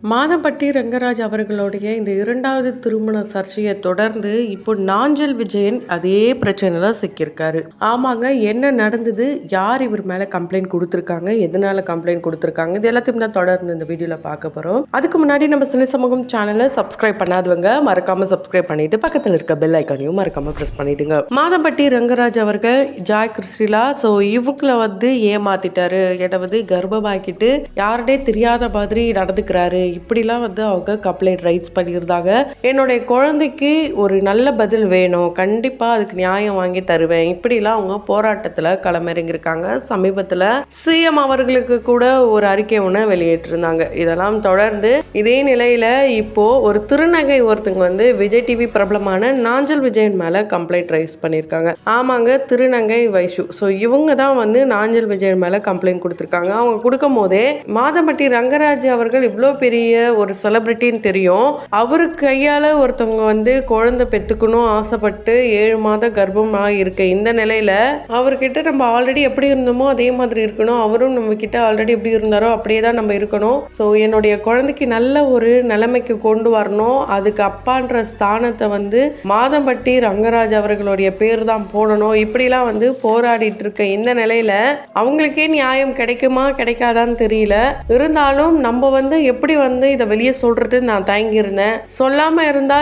மாதம்பட்டி ரங்கராஜ் அவர்களுடைய இந்த இரண்டாவது திருமண சர்ச்சையை தொடர்ந்து இப்போ நாஞ்சல் விஜயன் அதே பிரச்சனைல சிக்கியிருக்காரு. ஆமாங்க, என்ன நடந்தது, யார் இவர் மேல கம்ப்ளைண்ட் கொடுத்துருக்காங்க, எதனால கம்ப்ளைண்ட் கொடுத்துருக்காங்க, இது எல்லாத்தையும் தான் தொடர்ந்து இந்த வீடியோல பார்க்க போறோம். அதுக்கு முன்னாடி நம்ம சினி சமூகம் சேனலை சப்ஸ்கிரைப் பண்ணாதவங்க மறக்காம சப்ஸ்கிரைப் பண்ணிட்டு பக்கத்தில் இருக்க பெல் ஐக்கானையும் மறக்காம பிரஸ் பண்ணிடுங்க. மாதம்பட்டி ரங்கராஜ் அவர்கள் ஜாய் கிறிஸ்டிலா இவங்களை ஏமாத்திட்டாரு, என்னை கர்ப்பமாக்கிட்டு யாருடே தெரியாத மாதிரி நடந்துக்கிறாரு, இப்படிலாம் அவங்க கம்ப்ளைண்ட் ரைட்ஸ் பண்ணியிருந்தாங்க. என்னுடைய குழந்தைக்கு ஒரு நல்ல பதில் வேணும், கண்டிப்பாக அதுக்கு நியாயம் வாங்கி தருவேன், இப்படிலாம் அவங்க போராட்டத்தில் களமிறங்கியிருக்காங்க. சமீபத்தில் சிஎம் அவர்களுக்கு கூட ஒரு அறிக்கை ஒன்று வெளியேற்றிருந்தாங்க. இதெல்லாம் தொடர்ந்து இதே நிலையில் இப்போ ஒரு திருநங்கை ஒருத்தங்க விஜய் டிவி பிரபலமான நாஞ்சல் விஜயன் மேலே கம்ப்ளைண்ட் ரைஸ் பண்ணியிருக்காங்க. ஆமாங்க, திருநங்கை வைஷு. இவங்க தான் நாஞ்சல் விஜயன் மேலே கம்ப்ளைண்ட் கொடுத்துருக்காங்க. அவங்க கொடுக்கும் போதே மாதம்பட்டி ரங்கராஜ் அவர்கள் இவ்வளோ பெரிய ஒரு செலிபிரிட்டின்னு தெரியும், அவரு கையால ஒருத்தவங்க குழந்தை பெத்துக்கணும் ஆசைப்பட்டு 7 மாத கர்ப்பமாக இருக்க இந்த நிலையில அவர்கிட்ட நம்ம ஆல்ரெடி எப்படி இருந்தோமோ அதே மாதிரி இருக்கணும், அவரும் நம்ம கிட்ட ஆல்ரெடி எப்படி இருந்தாரோ அப்படியே தான் நம்ம இருக்கணும். என்னுடைய குழந்தைக்கு நல்ல ஒரு நிலைமைக்கு கொண்டு வரணும், அதுக்கு அப்பான்ற ஸ்தானத்தை மாதம்பட்டி ரங்கராஜ் அவர்களுடைய பேர் தான் போடணும், இப்படிலாம் போராடிட்டு இருக்க இந்த நிலையில அவங்களுக்கே நியாயம் கிடைக்குமா கிடைக்காதான்னு தெரியல. இருந்தாலும் நம்ம எப்படி இதை வெளியே சொல்றது நான் தயங்கியிருந்தேன். சொல்லாம இருந்தா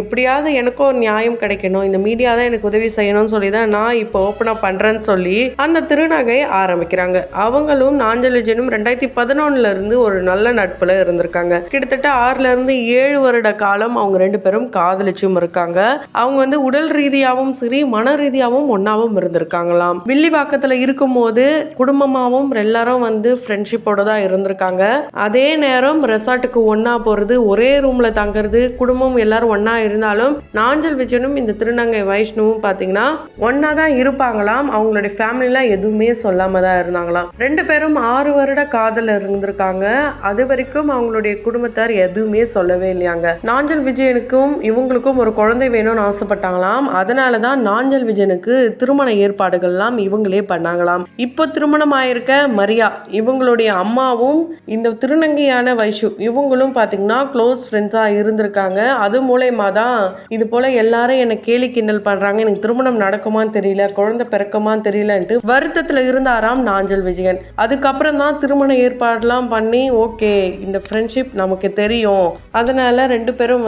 எப்படியாவது எனக்கும் நியாயம் கிடைக்கணும், இந்த மீடியா தான் எனக்கு உதவி செய்யணும்னு சொல்லி தான் நான் இப்போ ஓப்பனா பண்றேன்னு சொல்லி அந்த திருநகை ஆரம்பிக்கிறாங்க. அவங்களும் நாஞ்சல் விஜயனும் 2011 இருந்து ஒரு நல்ல நட்புல இருந்திருக்காங்க. கிட்டத்தட்ட 6 இருந்து 7 வருட காலம் அவங்க 2 பேரும் காதலிச்சும் இருக்காங்க. அவங்க உடல் ரீதியாகவும் சரி மன ரீதியாகவும் ஒன்னாவும் இருந்திருக்காங்களாம். வில்லிவாக்கத்துல இருக்கும் போது குடும்பமாவும் எல்லாரும் ஃப்ரெண்ட்ஷிப்போட தான் இருந்திருக்காங்க. அதே நேரம் ரெசார்ட்டுக்கு ஒன்னா போறது, ஒரே ரூம்ல தங்குறது, குடும்பம் எல்லாரும் ஒன்னா இருந்தாலும் நாஞ்சல் விஜயனும் இந்த திருநங்கை வைஷ்ணவும் பாத்தீங்கன்னா ஒன்னா தான் இருப்பாங்களாம். அவங்களுடைய ஃபேமிலிலாம் எதுவுமே சொல்லாம தான் இருந்தாங்களாம். 2 பேரும் 6 வருட காதல் இருந்திருக்காங்க. அது வரைக்கும் அவங்களுடைய குடும்பத்தார் எதுவுமே சொல்லவே இல்லையாங்க. நாஞ்சல் விஜயனுக்கும் இவங்களுக்கும் ஒரு குழந்தை வேணும்னு ஆசைப்பட்டாங்களாம். அதனாலதான் நாஞ்சல் விஜயனுக்கு திருமண ஏற்பாடுகள்லாம் இவங்களே பண்ணாங்களாம். இப்போ திருமணம் ஆயிருக்க மரியா இவங்களுடைய அம்மாவும் இந்த திருநங்கையான வைஷு இவங்களும் பாத்தீங்கன்னா க்ளோஸ் ஃப்ரெண்ட்ஸா இருந்திருக்காங்க. அது மூலயமா தான் இது போல எல்லாரும் என்ன கேலி கிண்டல் பண்றாங்க, எனக்கு திருமணம் நடக்குமான்னு தெரியல, குழந்தை பிறக்குமான்னு தெரியலன்ட்டு வருத்தத்துல இருந்தாராம் நாஞ்சல் விஜயன். அதுக்கப்புறம் தான் திருமண ஏற்பாடுலாம் பண்ணி ஓகே இந்த ஃப்ரெண்ட்ஷிப் நமக்கு தெரியும், அதனால 2 பேரும்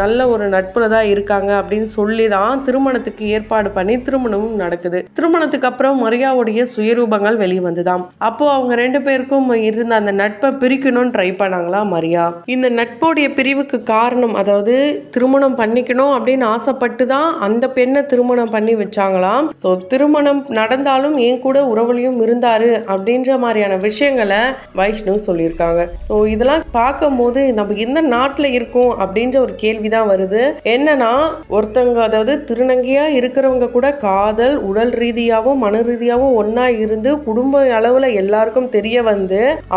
நல்ல ஒரு நட்புல தான் இருக்காங்க அப்படின்னு சொல்லி தான் திருமணத்துக்கு ஏற்பாடு பண்ணி திருமணமும் நடக்குது. திருமணத்துக்கு அப்புறம் மரியாவுடைய சுயரூபங்கள் வெளியே வந்துதான். அப்போ அவங்க 2 பேருக்கும் இருந்த அந்த நட்பை பிரிக்கணும்னு ட்ரை பண்ணாங்களா மரியா. இந்த நட்போடைய பிரிவுக்கு காரணம், அதாவது திருமணம் பண்ணிக்கணும் அப்படின்னு ஆசைப்பட்டு தான் அந்த பெண்ணை திருமணம் பண்ணி வச்சாங்களாம். திருமணம் நடந்தாலும் என் கூட உறவுலையும் இருந்தாரு அப்படின்ற மாதிரியான விஷயங்களை வைஷ்ணவ் சொல்லியிருக்காங்க. இதெல்லாம் பார்க்கும் போது நம்ம எந்த நாட்டுல இருக்கோம் அப்படின்ற ஒரு கேள்விதான் வருது. என்னன்னா ஒருத்தவங்க, அதாவது திருநங்கையா இருக்கிறவங்க கூட காதல் உடல் ரீதியாகவும் மன ரீதியாகவும் ஒன்னா இருந்து குடும்ப அளவுல எல்லாருக்கும் தெரிய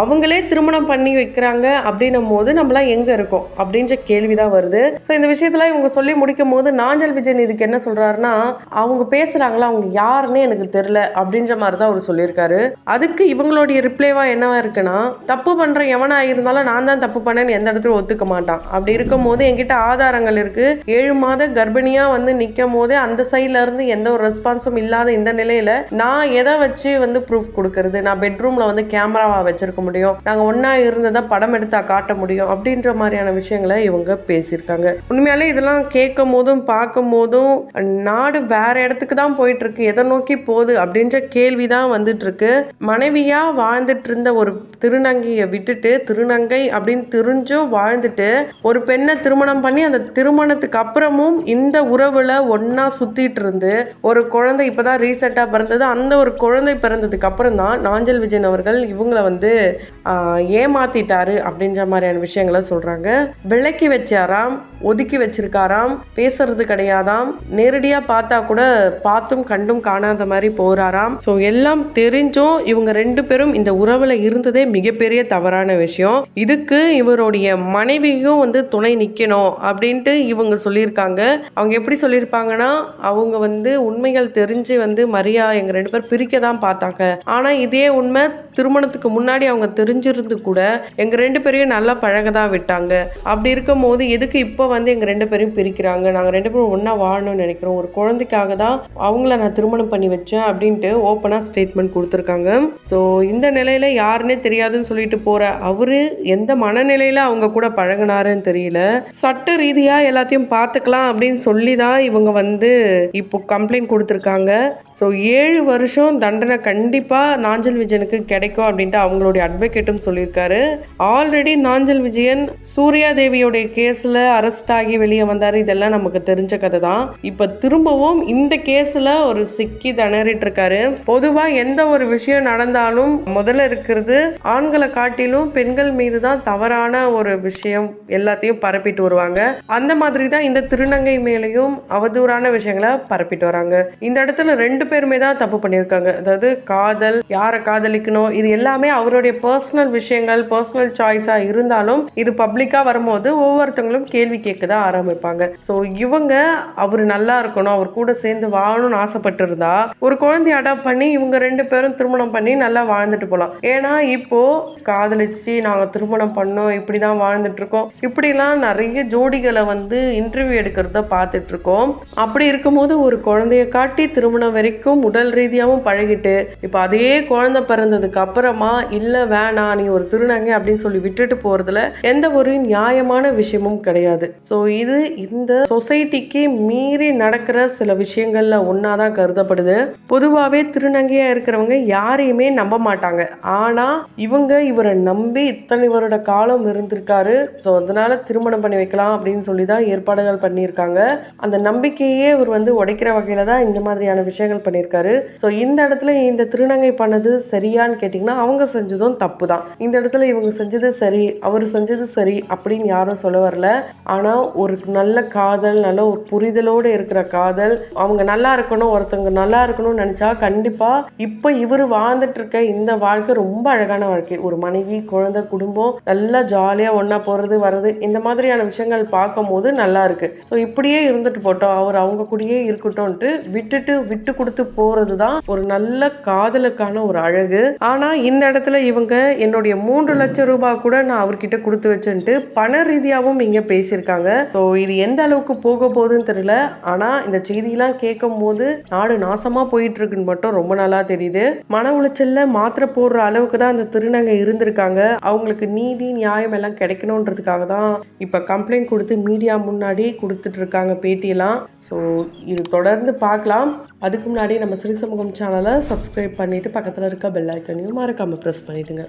அவங்களே திருமணம் பண்ணி வைக்கிறாங்க அப்படின்னும் போது நம்மளாம் எங்க இருக்கோம் அப்படின்ற கேள்விதான் வருது. இந்த விஷயத்துல இவங்க சொல்லி முடிக்கும் போது நாஞ்சல் விஜயன் இதுக்கு என்ன சொல்றாருன்னா, அவங்க பேசுறாங்களா அவங்க யாருன்னு எனக்கு தெரியல அப்படின்ற மாதிரிதான் அவர் சொல்லியிருக்காரு. அதுக்கு இவங்களுடைய ரிப்ளைவா என்னவா இருக்குன்னா, தப்பு பண்ற எவனா இருந்தாலும் நான் தான் தப்பு பண்ணேன்னு எந்த இடத்துல ஒத்துக்க மாட்டான். அப்படி இருக்கும் போது என்கிட்ட ஆதாரங்கள் இருக்கு, 7 மாத கர்ப்பிணியா நிக்கும் போது அந்த சைட்ல இருந்து எந்த ஒரு ரெஸ்பான்ஸும் இல்லாத இந்த நிலையில நான் எதை வச்சு ப்ரூஃப் கொடுக்கறது, நான் பெட்ரூம்ல கேமராவா வச்சிருக்க முடியும், நாங்க ஒன்னா இருந்ததா படம் எடுத்தா காட்ட முடியும் அப்படின்ற மாதிரியான விஷயங்களை இவங்க பேசியிருக்காங்க. உண்மையாலே இதெல்லாம் கேட்கும் போதும் பார்க்கும் போதும் நாடு வேற இடத்துக்கு தான் போயிட்டு இருக்கு, எதை நோக்கி போகுது அப்படின்ற கேள்விதான் வந்துட்டு இருக்கு. மனைவியா வாழ்ந்துட்டு இருந்த ஒரு திருநங்கையை விட்டுட்டு திருநங்கை அப்படின்னு தெரிஞ்சும் வாழ்ந்துட்டு ஒரு பெண்ணை திருமணம் பண்ணி அந்த திருமணத்துக்கு அப்புறமும் இந்த உறவுல ஒன்னா சுத்திட்டு இருந்து ஒரு குழந்தை இப்பதான் ரீசெண்டா பிறந்தது, அந்த ஒரு குழந்தை பிறந்ததுக்கு அப்புறம் தான் நாஞ்சல் விஜயன் அவர்கள் இவங்களை ஏமாத்திட்டாரு அப்படின்ற மாதிரியான விஷயங்களை சொல்றாங்க. விளக்கி வச்சாராம், ஒதுக்கி வச்சிருக்காராம், பேசுறது கிடையாதாம், நேரடியா பார்த்தா கூட பார்த்தும் கண்டும் காணாத மாதிரி போறாராம். எல்லாம் தெரிஞ்சும் இவங்க 2 பேரும் இந்த உறவுல இருந்ததே மிகப்பெரிய தவறான விஷயம். இதுக்கு இவருடைய மனைவியும் துணை நிக்கணும் அப்படின்ட்டு இவங்க சொல்லியிருக்காங்க. அவங்க எப்படி சொல்லியிருப்பாங்கன்னா, அவங்க உண்மைகள் தெரிஞ்சு மரியா எங்க 2 பேர் பிரிக்க தான் பார்த்தாங்க, ஆனா இதே உண்மை திருமணத்துக்கு முன்னாடி அவங்க தெரிஞ்சிருந்து கூட எங்க 2 பேரையும் நல்லா பழக தான் விட்டாங்க. அப்படி இருக்கும்போது எதுக்கு இப்போ வந்து எங்கள் 2 பேரையும் பிரிக்கிறாங்க, நாங்கள் 2 பேரும் ஒன்றா வாழணும்னு நினைக்கிறோம், ஒரு குழந்தைக்காக தான் அவங்கள நான் திருமணம் பண்ணி வச்சேன் அப்படின்ட்டு ஓப்பனாக ஸ்டேட்மெண்ட் கொடுத்துருக்காங்க. ஸோ இந்த நிலையில் யாருன்னே தெரியாதுன்னு சொல்லிட்டு போகிற அவரு எந்த மனநிலையில் அவங்க கூட பழகினாருன்னு தெரியல. சட்ட ரீதியாக எல்லாத்தையும் பார்த்துக்கலாம் அப்படின்னு சொல்லி தான் இவங்க வந்து இப்போ கம்ப்ளைண்ட் கொடுத்துருக்காங்க. ஸோ 7 வருஷம் தண்டனை கண்டிப்பாக நாஞ்சல் விஜயனுக்கு கிடைக்கும் அப்படின்ட்டு அவங்களுடைய அட்வொகேட்டும் சொல்லியிருக்காரு. ஆல்ரெடி நாஞ்சல் விஜயன் சூர்யா தேவியோடைய கேஸில் அரெஸ்ட் ஆகி வெளியே வந்தார். இதெல்லாம் நமக்கு தெரிஞ்ச கதை தான். இப்போ திரும்பவும் இந்த கேஸில் ஒரு சிக்கி திணறிட்டு இருக்காரு. பொதுவாக எந்த ஒரு விஷயம் நடந்தாலும் முதல்ல இருக்கிறது ஆண்களை காட்டிலும் பெண்கள் மீது தான் தவறான ஒரு விஷயம் எல்லாத்தையும் பரப்பிட்டு வருவாங்க. அந்த மாதிரி தான் இந்த திருநங்கை மேலேயும் அவதூறான விஷயங்களை பரப்பிட்டு வராங்க. இந்த இடத்துல 2 பேருமே தான் தப்பு பண்ணியிருக்காங்க. அதாவது காதல், யாரை காதலிக்கணும், இது எல்லாமே அவருடைய பர்சனல் விஷயங்கள், பர்சனல் சாய்ஸாக இருந்தாலும் இது பப்ளிக்காக வரும்போது ஒவ்வொருத்தவங்களும் கேள்வி கேட்க தான் ஆரம்பிப்பாங்க. ஸோ இவங்க அவர் நல்லா இருக்கணும், அவர் கூட சேர்ந்து வாழணும்னு ஆசைப்பட்டு இருந்தா ஒரு குழந்தைய அடாப்ட் பண்ணி இவங்க 2 பேரும் திருமணம் பண்ணி நல்லா வாழ்ந்துட்டு போகலாம். ஏன்னா இப்போ காதலிச்சு நாங்கள் திருமணம் பண்ணோம், இப்படி தான் வாழ்ந்துட்டு இருக்கோம், இப்படிலாம் நிறைய ஜோடிகளை வந்து இன்டர்வியூ எடுக்கிறத பார்த்துட்டு இருக்கோம். அப்படி இருக்கும்போது ஒரு குழந்தைய காட்டி திருமணம் வரைக்கும் உடல் ரீதியாகவும் பழகிட்டு இப்போ அதே குழந்தை பிறந்ததுக்கு அப்புறமா இல்லை வேணாம் நீ ஒரு திருநங்கை அப்படின்னு சொல்லி விட்டுட்டு போறதுல எந்த ஒரு நியாயமான விஷயமும் கிடையாது. ஸோ இது இந்த சொசைட்டிக்கு மீறி நடக்கிற சில விஷயங்கள்ல ஒன்னாதான் கருதப்படுது. பொதுவாகவே திருநங்கையா இருக்கிறவங்க யாரையுமே நம்ப மாட்டாங்க. ஆனா இவரை நம்பி இத்தனை வருட காலம் இருந்திருக்காரு. ஸோ அதனால திருமணம் பண்ணி வைக்கலாம் அப்படின்னு சொல்லி தான் ஏற்பாடுகள் பண்ணியிருக்காங்க. அந்த நம்பிக்கையே இவர் வந்து உடைக்கிற வகையில தான் இந்த மாதிரியான விஷயங்கள் பண்ணியிருக்காரு. ஸோ இந்த இடத்துல இந்த திருநங்கை பண்ணது சரியான்னு கேட்டிங்கன்னா அவங்க செஞ்சதும் தப்பு தான். இந்த இடத்துல இவங்க செஞ்சது சரி, அவர் செஞ்சது சரி அப்படின்னு யாரும் சொல்ல வரல. ஆனால் ஒரு நல்ல காதல், நல்ல ஒரு புரிதலோடு இருக்கிற காதல், அவங்க நல்லா இருக்கணும், ஒருத்தவங்க நல்லா இருக்கணும்னு நினச்சா கண்டிப்பாக இப்போ இவர் வாழ்ந்துட்டு இருக்க இந்த வாழ்க்கை ரொம்ப அழகான வாழ்க்கை. ஒரு மனைவி, குழந்தை, குடும்பம் நல்லா ஜாலியாக ஒன்றா போகிறது வர்றது, இந்த மாதிரியான விஷயங்கள் பார்க்கும் போது நல்லா இருக்கு. ஸோ இப்படியே இருந்துட்டு போட்டோம், அவர் அவங்க கூடயே இருக்கட்டும்ன்ட்டு விட்டு கொடுத்து போறது தான் ஒரு நல்ல காதலுக்கான ஒரு அழகு. ஆனா இந்த இடத்துல இவங்க என்னுடைய 3 லட்சம் ரூபாய் கூட நான் அவர்கிட்ட கொடுத்து வச்சுட்டு பண ரீதியாகவும் இங்க பேசியிருக்காங்க. ஸோ இது எந்த அளவுக்கு போக போகுதுன்னு தெரியல. ஆனா இந்த செய்தியெல்லாம் கேட்கும் போது நாடு நாசமா போயிட்டு இருக்குன்னு மட்டும் ரொம்ப நல்லா தெரியுது. மன உளைச்சல்ல மாத்திரை போடுற அளவுக்கு தான் அந்த திருநங்கை இருந்திருக்காங்க. அவங்களுக்கு நீதி நியாயம் எல்லாம் கிடைக்கணுன்றதுக்காக தான் இப்ப கம்ப்ளைண்ட் கொடுத்து மீடியா முன்னாடி கொடுத்துட்டு இருக்காங்க பேட்டியெல்லாம். ஸோ இது தொடர்ந்து பார்க்கலாம். அதுக்கு முன்னாடி நம்ம ஸ்ரீ சமூகம் சேனலை சப்ஸ்கிரைப் பண்ணிட்டு பக்கத்தில் இருக்க பெல் ஐக்கனையும் மறக்காம ப்ரெஸ் பண்ணிடுங்க.